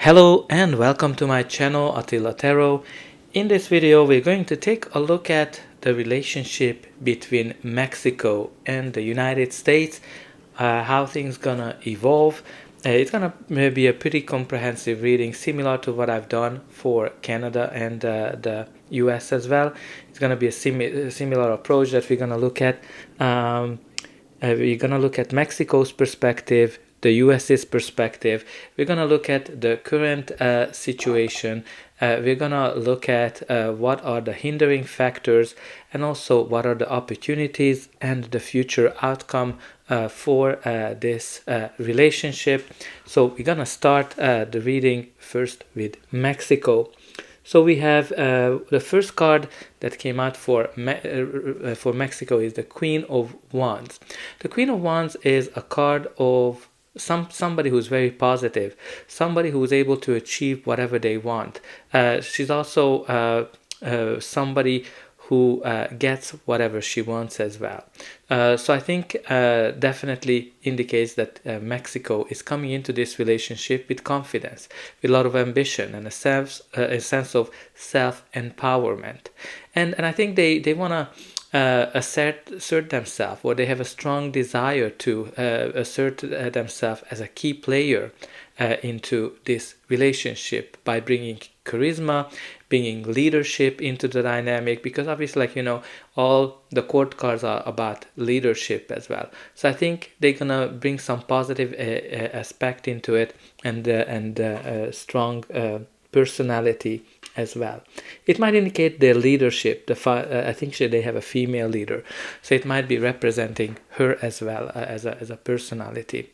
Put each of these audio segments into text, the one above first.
Hello and welcome to my channel Attila Tarot. In this video we're going to take a look at the relationship between Mexico and the United States, how things gonna evolve. It's gonna be a pretty comprehensive reading, similar to what I've done for Canada and the US as well. It's gonna be a similar approach that we're gonna look at. We're gonna look at Mexico's perspective, the US's perspective. We're going to look at the current situation. We're going to look at what are the hindering factors and also what are the opportunities and the future outcome for this relationship. So we're going to start the reading first with Mexico. So we have the first card that came out for Mexico is the Queen of Wands. The Queen of Wands is a card of somebody who's very positive, somebody who's able to achieve whatever they want. She's also somebody who gets whatever she wants as well. So I think definitely indicates that Mexico is coming into this relationship with confidence, with a lot of ambition and a sense of self-empowerment. And I think they want to assert themselves, or they have a strong desire to assert themselves as a key player into this relationship by bringing charisma, bringing leadership into the dynamic, because obviously, all the court cards are about leadership as well. So I think they're gonna bring some positive aspect into it, and strong personality as well. It might indicate their leadership. I think they have a female leader, so it might be representing her as well as a personality.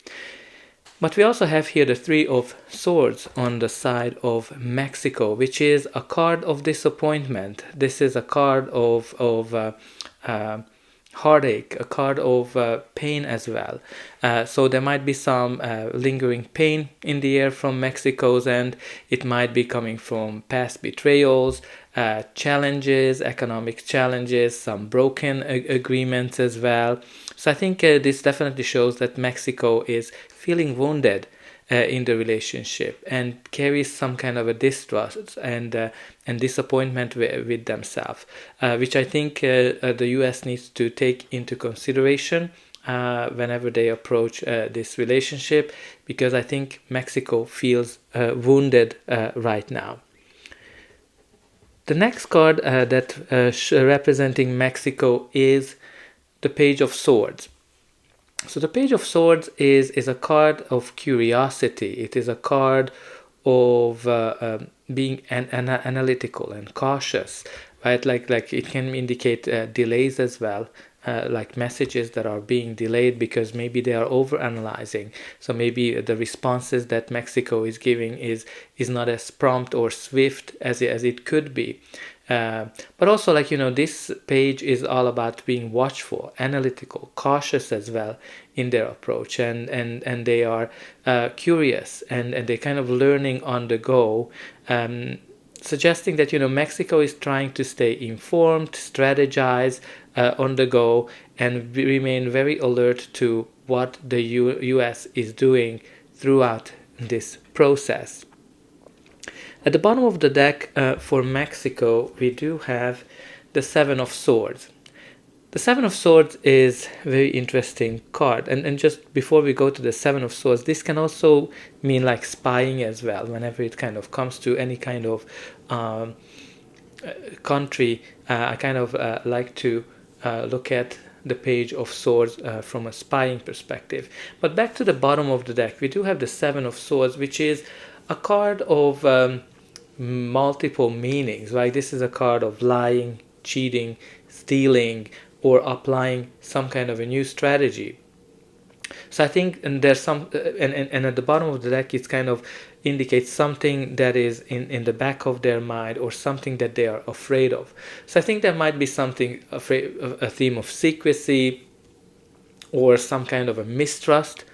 But we also have here the Three of Swords on the side of Mexico, which is a card of disappointment. This is a card of heartache, a card of pain as well. So there might be some lingering pain in the air from Mexico's end. It might be coming from past betrayals, challenges, economic challenges, some broken agreements as well. So I think this definitely shows that Mexico is feeling wounded in the relationship and carries some kind of a distrust and disappointment with themselves, which I think the US needs to take into consideration whenever they approach this relationship, because I think Mexico feels wounded right now. The next card that representing Mexico is the Page of Swords. So the Page of Swords is a card of curiosity. It is a card of being analytical and cautious, right? Like it can indicate delays as well, like messages that are being delayed because maybe they are over-analyzing. So maybe the responses that Mexico is giving is not as prompt or swift as it could be. But also, this page is all about being watchful, analytical, cautious as well in their approach, and they are curious and they're kind of learning on the go, suggesting that Mexico is trying to stay informed, strategize on the go, and remain very alert to what the US is doing throughout this process. At the bottom of the deck for Mexico, we do have the Seven of Swords. The Seven of Swords is a very interesting card. And just before we go to the Seven of Swords, this can also mean like spying as well. Whenever it kind of comes to any kind of country, I kind of like to look at the Page of Swords from a spying perspective. But back to the bottom of the deck, we do have the Seven of Swords, which is a card of multiple meanings, right? This is a card of lying, cheating, stealing, or applying some kind of a new strategy. So I think there's some, and at the bottom of the deck, it kind of indicates something that is in the back of their mind, or something that they are afraid of. So I think there might be something a theme of secrecy, or some kind of a mistrust,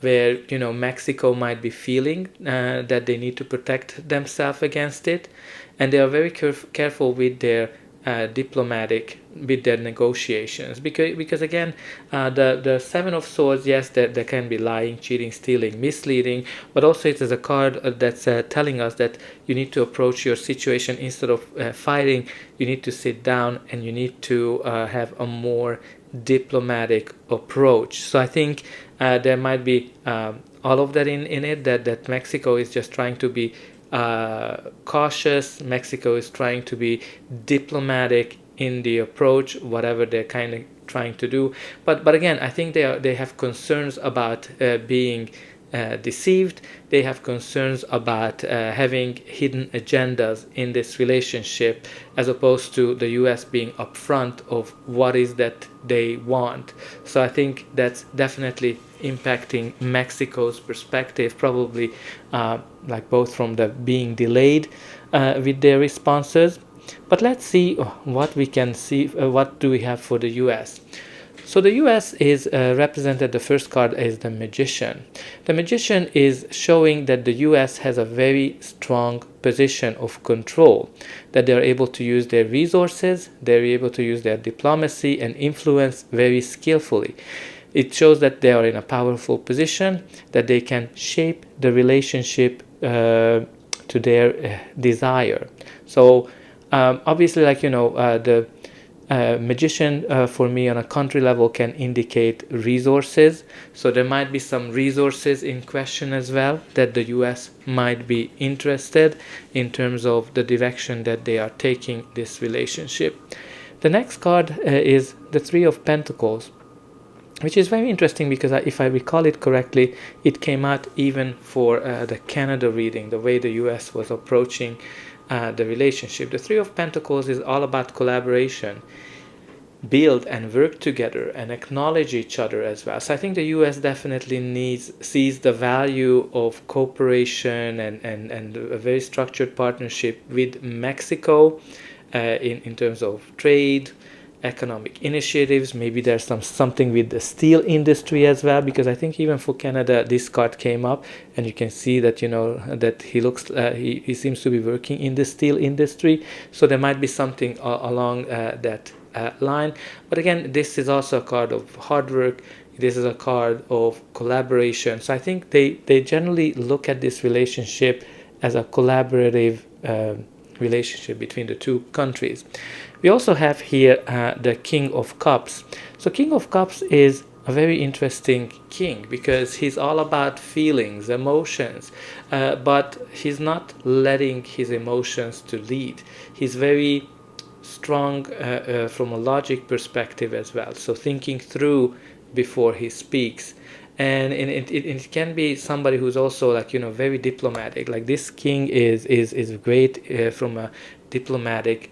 where Mexico might be feeling that they need to protect themselves against it, and they are very careful with their diplomatic with their negotiations, because again, the Seven of Swords, yes, there can be lying, cheating, stealing, misleading, but also it is a card that's telling us that you need to approach your situation instead of fighting. You need to sit down and you need to have a more diplomatic approach. So I think there might be all of that in it, that Mexico is just trying to be cautious. Mexico is trying to be diplomatic in the approach, whatever they're kind of trying to do. But again, I think they have concerns about being deceived. They have concerns about having hidden agendas in this relationship, as opposed to the US being upfront of what is that they want. So I think that's definitely impacting Mexico's perspective, probably like both from the being delayed with their responses. But let's see what we can see. What do we have for the US? So the US is represented, the first card is the Magician. The Magician is showing that the US has a very strong position of control, that they're able to use their resources, they're able to use their diplomacy and influence very skillfully. It shows that they are in a powerful position, that they can shape the relationship to their desire. So obviously, like, the Magician for me on a country level can indicate resources. So there might be some resources in question as well, that the US might be interested in terms of the direction that they are taking this relationship. The next card is the Three of Pentacles, which is very interesting because if I recall it correctly, it came out even for the Canada reading, the way the US was approaching the relationship. The Three of Pentacles is all about collaboration, build and work together and acknowledge each other as well. So I think the US definitely sees the value of cooperation and a very structured partnership with Mexico in terms of trade, economic initiatives. Maybe there's something with the steel industry as well, because I think even for Canada this card came up, and you can see that that he seems to be working in the steel industry. So there might be something along that line. But again, this is also a card of hard work. This is a card of collaboration. So I think they generally look at this relationship as a collaborative relationship between the two countries. We also have here the King of Cups. So King of Cups is a very interesting king because he's all about feelings, emotions, but he's not letting his emotions to lead. He's very strong from a logic perspective as well, so thinking through before he speaks. And it can be somebody who's also very diplomatic. Like this king is great from a diplomatic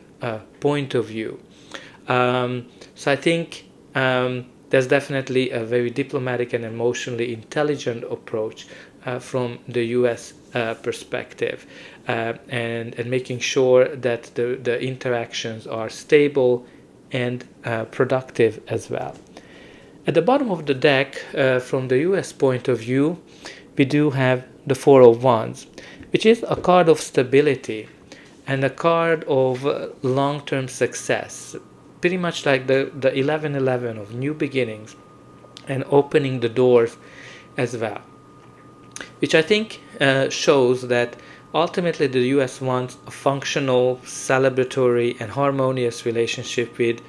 point of view. So I think there's definitely a very diplomatic and emotionally intelligent approach from the US perspective, and making sure that the interactions are stable and productive as well. At the bottom of the deck, from the US point of view, we do have the Four of Wands, which is a card of stability and a card of long-term success, pretty much like the 11-11 of new beginnings and opening the doors as well, which I think shows that ultimately the US wants a functional, celebratory and harmonious relationship with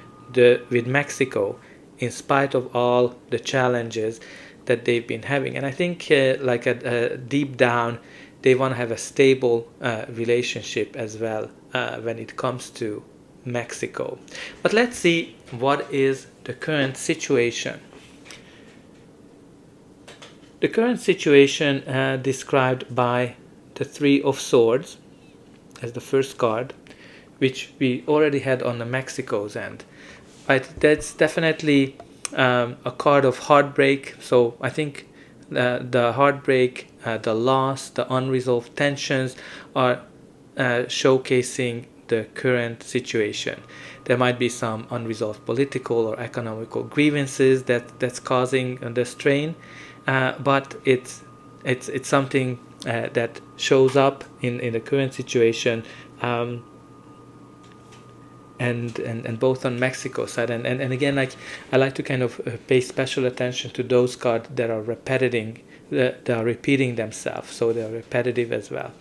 Mexico, in spite of all the challenges that they've been having. And I think deep down they want to have a stable relationship as well when it comes to Mexico. But let's see what is the current situation. The current situation described by the Three of Swords as the first card, which we already had on the Mexico's end. Right, that's definitely a card of heartbreak. So I think the heartbreak, the loss, the unresolved tensions are showcasing the current situation. There might be some unresolved political or economical grievances that's causing the strain, but it's something that shows up in the current situation. and both on Mexico side. And again, like I like to kind of pay special attention to those cards that are repeating themselves, so they are repetitive as well.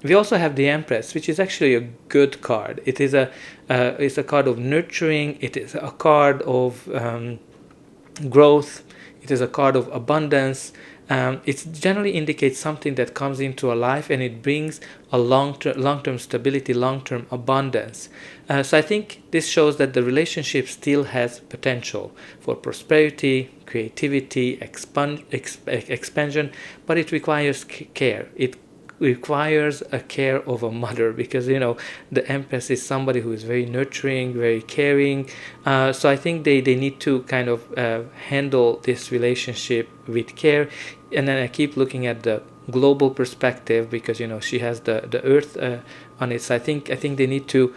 We also have the Empress, which is actually a good card. It's a card of nurturing. It is a card of growth. It is a card of abundance. It generally indicates something that comes into a life, and it brings a long-term stability, long-term abundance. So I think this shows that the relationship still has potential for prosperity, creativity, expansion, but it requires care. It requires a care of a mother, because the Empress is somebody who is very nurturing, very caring. So I think they need to kind of handle this relationship with care. And then I keep looking at the global perspective, because she has the Earth on it. So I think they need to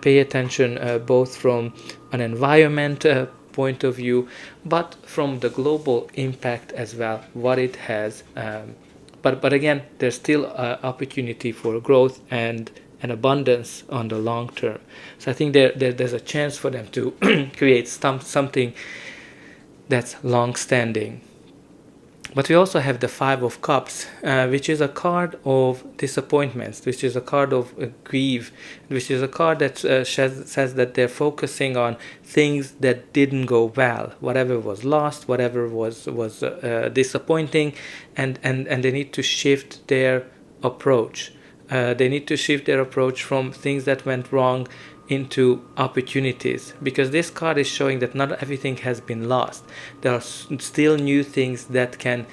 pay attention both from an environment point of view, but from the global impact as well, what it has. But again, there's still opportunity for growth and abundance on the long term. So I think there's a chance for them to create something that's long-standing. But we also have the Five of Cups, which is a card of disappointments, which is a card of grief, which is a card that says that they're focusing on things that didn't go well, whatever was lost, whatever was disappointing, and they need to shift their approach. They need to shift their approach from things that went wrong into opportunities, because this card is showing that not everything has been lost. There are still new things that can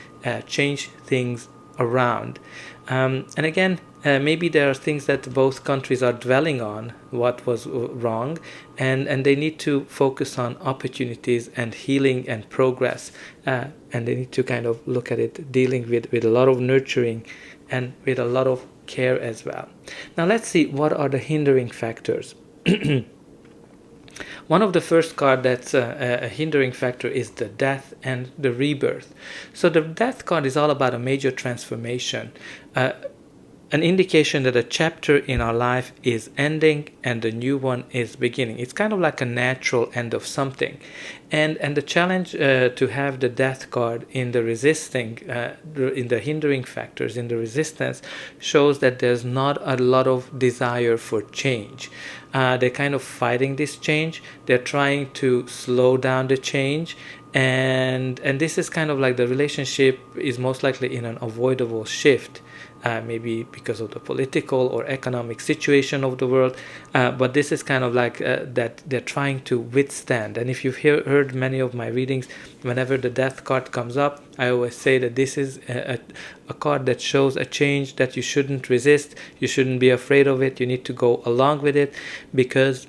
change things around. And again, maybe there are things that both countries are dwelling on, what was wrong, and they need to focus on opportunities and healing and progress. And they need to kind of look at it dealing with a lot of nurturing and with a lot of care as well. Now let's see, what are the hindering factors? One of the first card that's a hindering factor is the death and the rebirth. So the death card is all about a major transformation, an indication that a chapter in our life is ending and a new one is beginning. It's kind of like a natural end of something. And the challenge to have the death card in the in the hindering factors, in the resistance, shows that there's not a lot of desire for change. They're kind of fighting this change. They're trying to slow down the change. And this is kind of like the relationship is most likely in an avoidable shift. Maybe because of the political or economic situation of the world, but this is kind of like that they're trying to withstand. And if you've heard many of my readings, whenever the death card comes up, I always say that this is a card that shows a change that you shouldn't resist, you shouldn't be afraid of it, you need to go along with it, because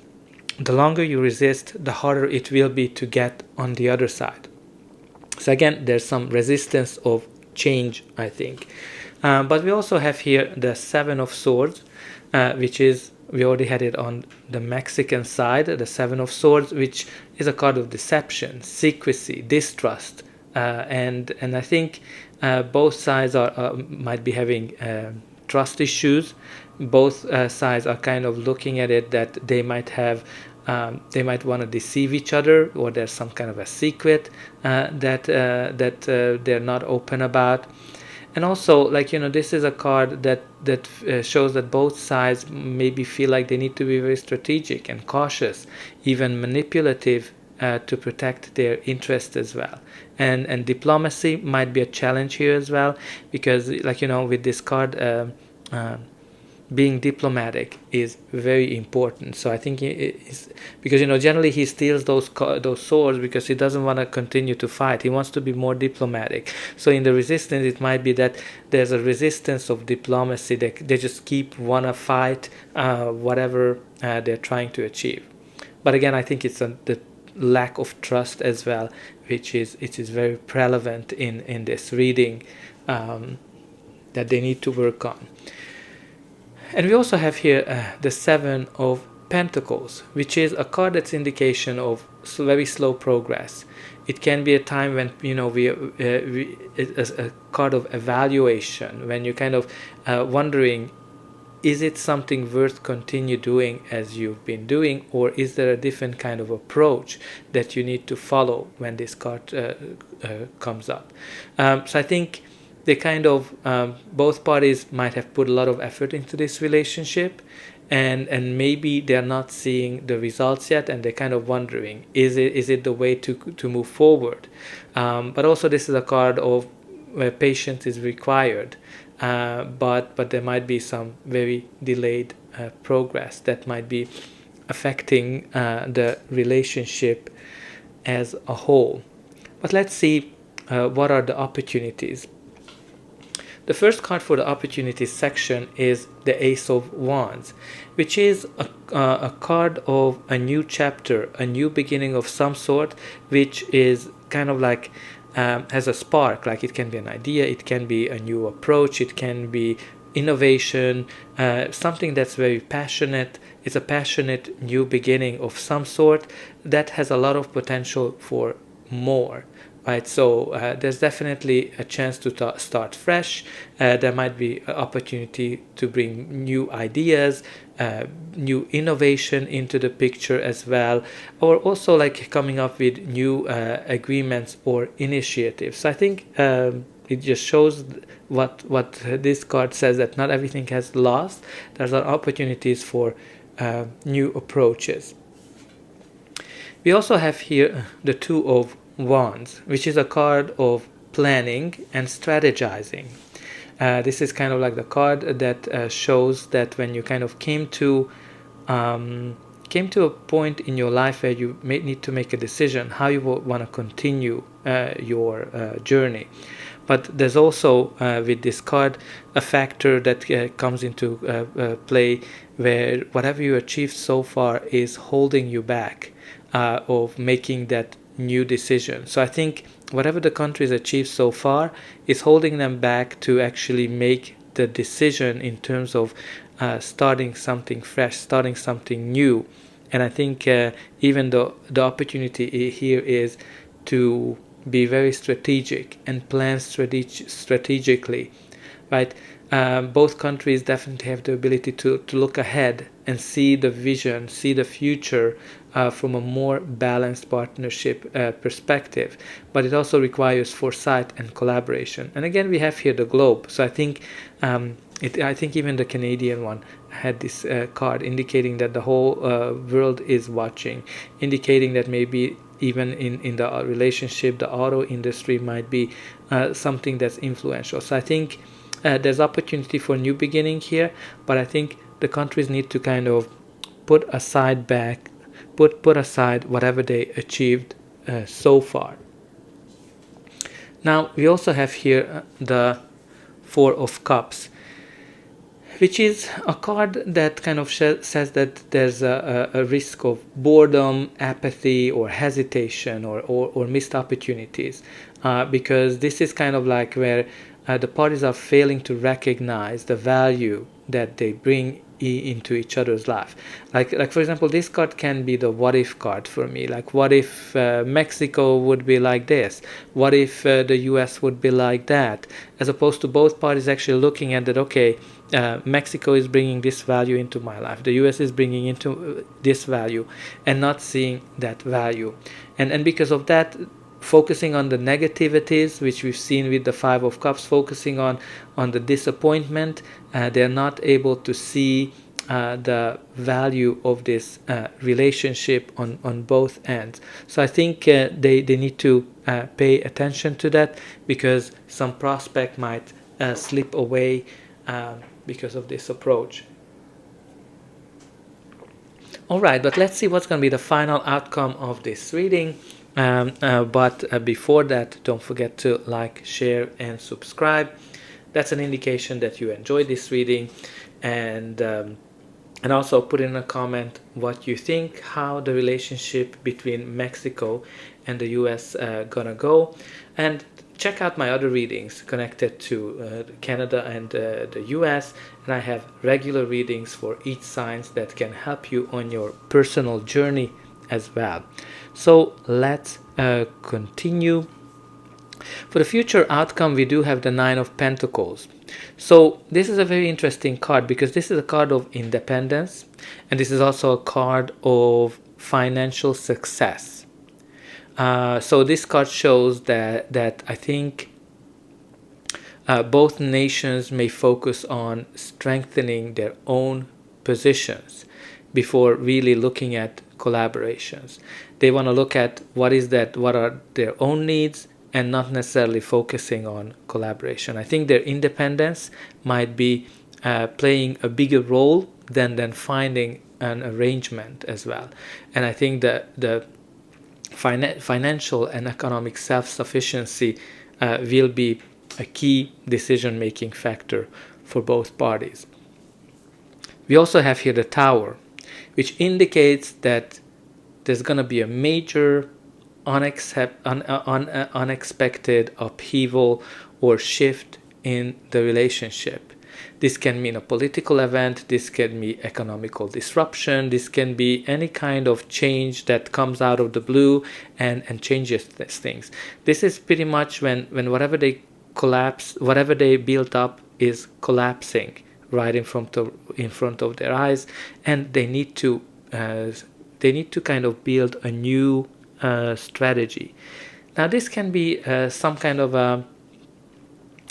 the longer you resist, the harder it will be to get on the other side. So again, there's some resistance of change, I think. But we also have here the Seven of Swords, which is, we already had it on the Mexican side, the Seven of Swords, which is a card of deception, secrecy, distrust. And I think both sides might be having trust issues. Both sides are kind of looking at it that they might have, they might want to deceive each other, or there's some kind of a secret that they're not open about. And also, this is a card that shows that both sides maybe feel like they need to be very strategic and cautious, even manipulative, to protect their interests as well. And diplomacy might be a challenge here as well, because with this card, being diplomatic is very important. So I think it's because generally he steals those swords because he doesn't want to continue to fight. He wants to be more diplomatic. So in the resistance, it might be that there's a resistance of diplomacy. They just want to fight whatever they're trying to achieve. But again, I think it's the lack of trust as well, which is very prevalent in this reading, that they need to work on. And we also have here the Seven of Pentacles, which is a card that's indication of very slow progress. It can be a time when it's a card of evaluation, when you're kind of wondering, is it something worth continue doing as you've been doing, or is there a different kind of approach that you need to follow when this card comes up? So I think they kind of both parties might have put a lot of effort into this relationship, and maybe they're not seeing the results yet, and they're kind of wondering, is it the way to move forward? But also this is a card of where patience is required, but there might be some very delayed progress that might be affecting the relationship as a whole. But let's see what are the opportunities. The first card for the opportunities section is the Ace of Wands, which is a card of a new chapter, a new beginning of some sort, which is kind of like has a spark. Like it can be an idea, it can be a new approach, it can be innovation, something that's very passionate. It's a passionate new beginning of some sort that has a lot of potential for more. Right, so there's definitely a chance to start fresh. There might be an opportunity to bring new ideas, new innovation into the picture as well, or also like coming up with new agreements or initiatives. So I think it just shows what this card says, that not everything has lost. There's opportunities for new approaches. We also have here the Two of Wands, which is a card of planning and strategizing. This is kind of like the card that shows that when you kind of came to a point in your life where you may need to make a decision how you want to continue your journey. But there's also with this card a factor that comes into play where whatever you achieved so far is holding you back of making that new decision. So I think whatever the countries achieved so far is holding them back to actually make the decision in terms of starting something fresh, starting something new. And I think even though the opportunity here is to be very strategic and plan strategically, right? Both countries definitely have the ability to look ahead and see the vision, see the future from a more balanced partnership perspective. But it also requires foresight and collaboration. And again, we have here the globe. So I think I think even the Canadian one had this card indicating that the whole world is watching, indicating that maybe even in the relationship, the auto industry might be something that's influential. So I think there's opportunity for new beginning here, but I think the countries need to kind of put aside whatever they achieved so far. Now we also have here the Four of Cups, which is a card that kind of says that there's a risk of boredom, apathy, or hesitation, or missed opportunities, because this is kind of like where the parties are failing to recognize the value that they bring into each other's life. Like for example, this card can be the what if card for me. Like, what if Mexico would be like this? What if the US would be like that? As opposed to both parties actually looking at that, okay, Mexico is bringing this value into my life, the US is bringing into this value, and not seeing that value. And because of that, focusing on the negativities, which we've seen with the Five of Cups, focusing on the disappointment, they're not able to see the value of this relationship on both ends. So I think they need to pay attention to that, because some prospect might slip away because of this approach. Alright, but let's see what's going to be the final outcome of this reading. But before that, don't forget to like, share, and subscribe. That's an indication that you enjoyed this reading, and also put in a comment what you think, how the relationship between Mexico and the US gonna go, and check out my other readings connected to Canada and the US, and I have regular readings for each signs that can help you on your personal journey as well. So let's continue. For the future outcome, we do have the Nine of Pentacles, So this is a very interesting card because this is a card of independence, and this is also a card of financial success. So this card shows that I think both nations may focus on strengthening their own positions before really looking at collaborations. They want to look at what are their own needs, and not necessarily focusing on collaboration. I think their independence might be playing a bigger role than finding an arrangement as well. And I think that the financial and economic self-sufficiency will be a key decision-making factor for both parties. We also have here the Tower, which indicates that there's going to be a major unexpected upheaval or shift in the relationship. This can mean a political event, this can be economical disruption, this can be any kind of change that comes out of the blue and changes things. This is pretty much when whatever they collapse, whatever they built up is collapsing right in front of their eyes, and they need to kind of build a new strategy. Now this can be some kind of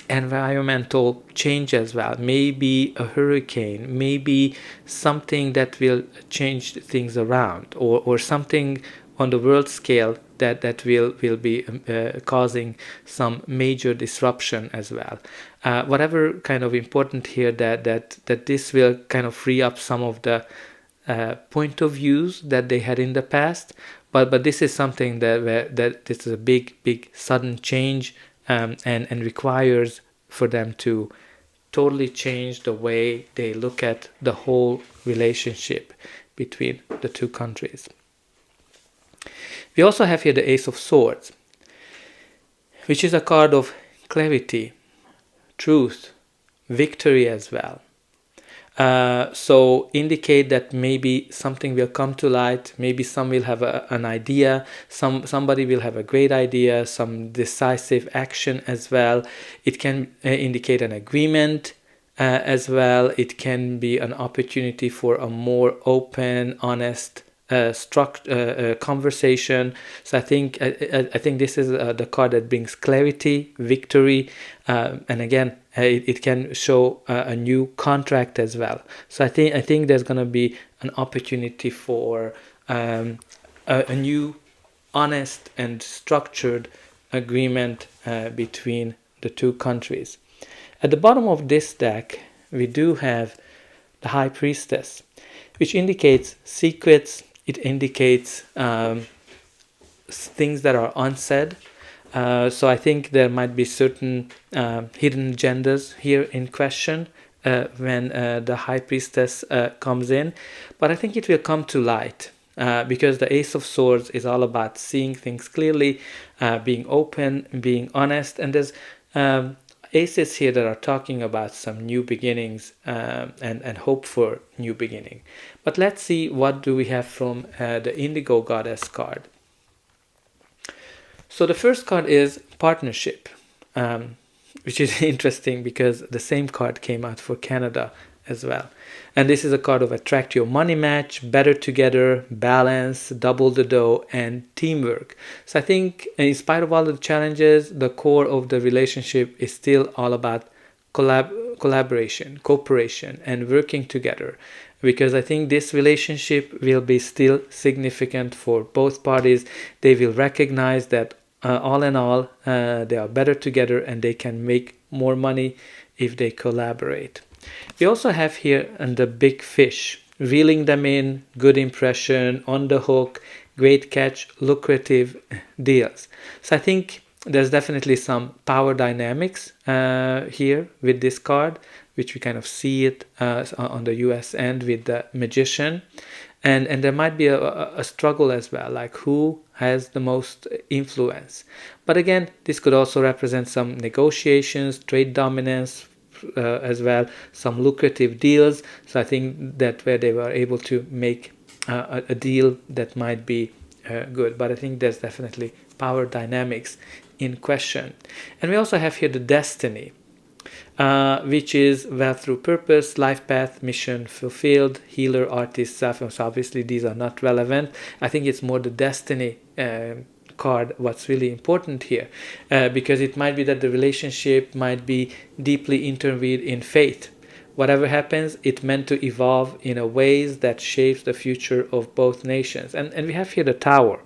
environmental change as well, maybe a hurricane, maybe something that will change things around, or something on the world scale that will be causing some major disruption as well. Whatever kind of important here, that this will kind of free up some of the point of views that they had in the past, but this is something that this is a big sudden change, and requires for them to totally change the way they look at the whole relationship between the two countries. We also have here the Ace of Swords, which is a card of clarity, truth, victory as well. So indicate that maybe something will come to light, maybe some will have an idea, somebody will have a great idea, some decisive action as well. It can indicate an agreement as well. It can be an opportunity for a more open, honest conversation. So I think this is the card that brings clarity, victory, and again, it can show a new contract as well. So I think there's going to be an opportunity for a new, honest and structured agreement between the two countries. At the bottom of this deck, we do have the High Priestess, which indicates secrets. It indicates things that are unsaid. So I think there might be certain hidden agendas here in question when the High Priestess comes in. But I think it will come to light because the Ace of Swords is all about seeing things clearly, being open, being honest. And there's aces here that are talking about some new beginnings and hope for new beginning. But let's see, what do we have from the Indigo Goddess card. So the first card is Partnership, which is interesting because the same card came out for Canada as well. And this is a card of attract your money match, better together, balance, double the dough, and teamwork. So I think in spite of all the challenges, the core of the relationship is still all about collaboration, cooperation, and working together. Because I think this relationship will be still significant for both parties. They will recognize that all in all, they are better together and they can make more money if they collaborate. We also have here the Big Fish, reeling them in, good impression, on the hook, great catch, lucrative deals. So I think there's definitely some power dynamics here with this card, which we kind of see it on the US end with the Magician. And there might be a struggle as well, like who has the most influence. But again, this could also represent some negotiations, trade dominance as well, some lucrative deals. So I think that where they were able to make a deal that might be good. But I think there's definitely power dynamics in question. And we also have here the Destiny, which is wealth through purpose, life path, mission fulfilled, healer, artist, self. So obviously these are not relevant. I think it's more the destiny card what's really important here, because it might be that the relationship might be deeply intertwined in faith. Whatever happens, it meant to evolve in a ways that shapes the future of both nations. And we have here the Tower,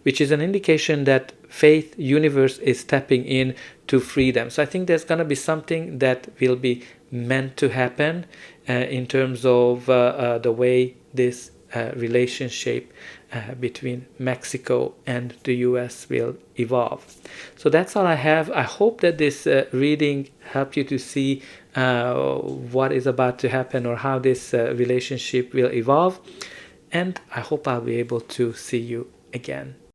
which is an indication that faith universe is stepping in to freedom. So I think there's going to be something that will be meant to happen in terms of the way this relationship between Mexico and the US will evolve. So that's all I have. I hope that this reading helped you to see what is about to happen or how this relationship will evolve. And I hope I'll be able to see you again.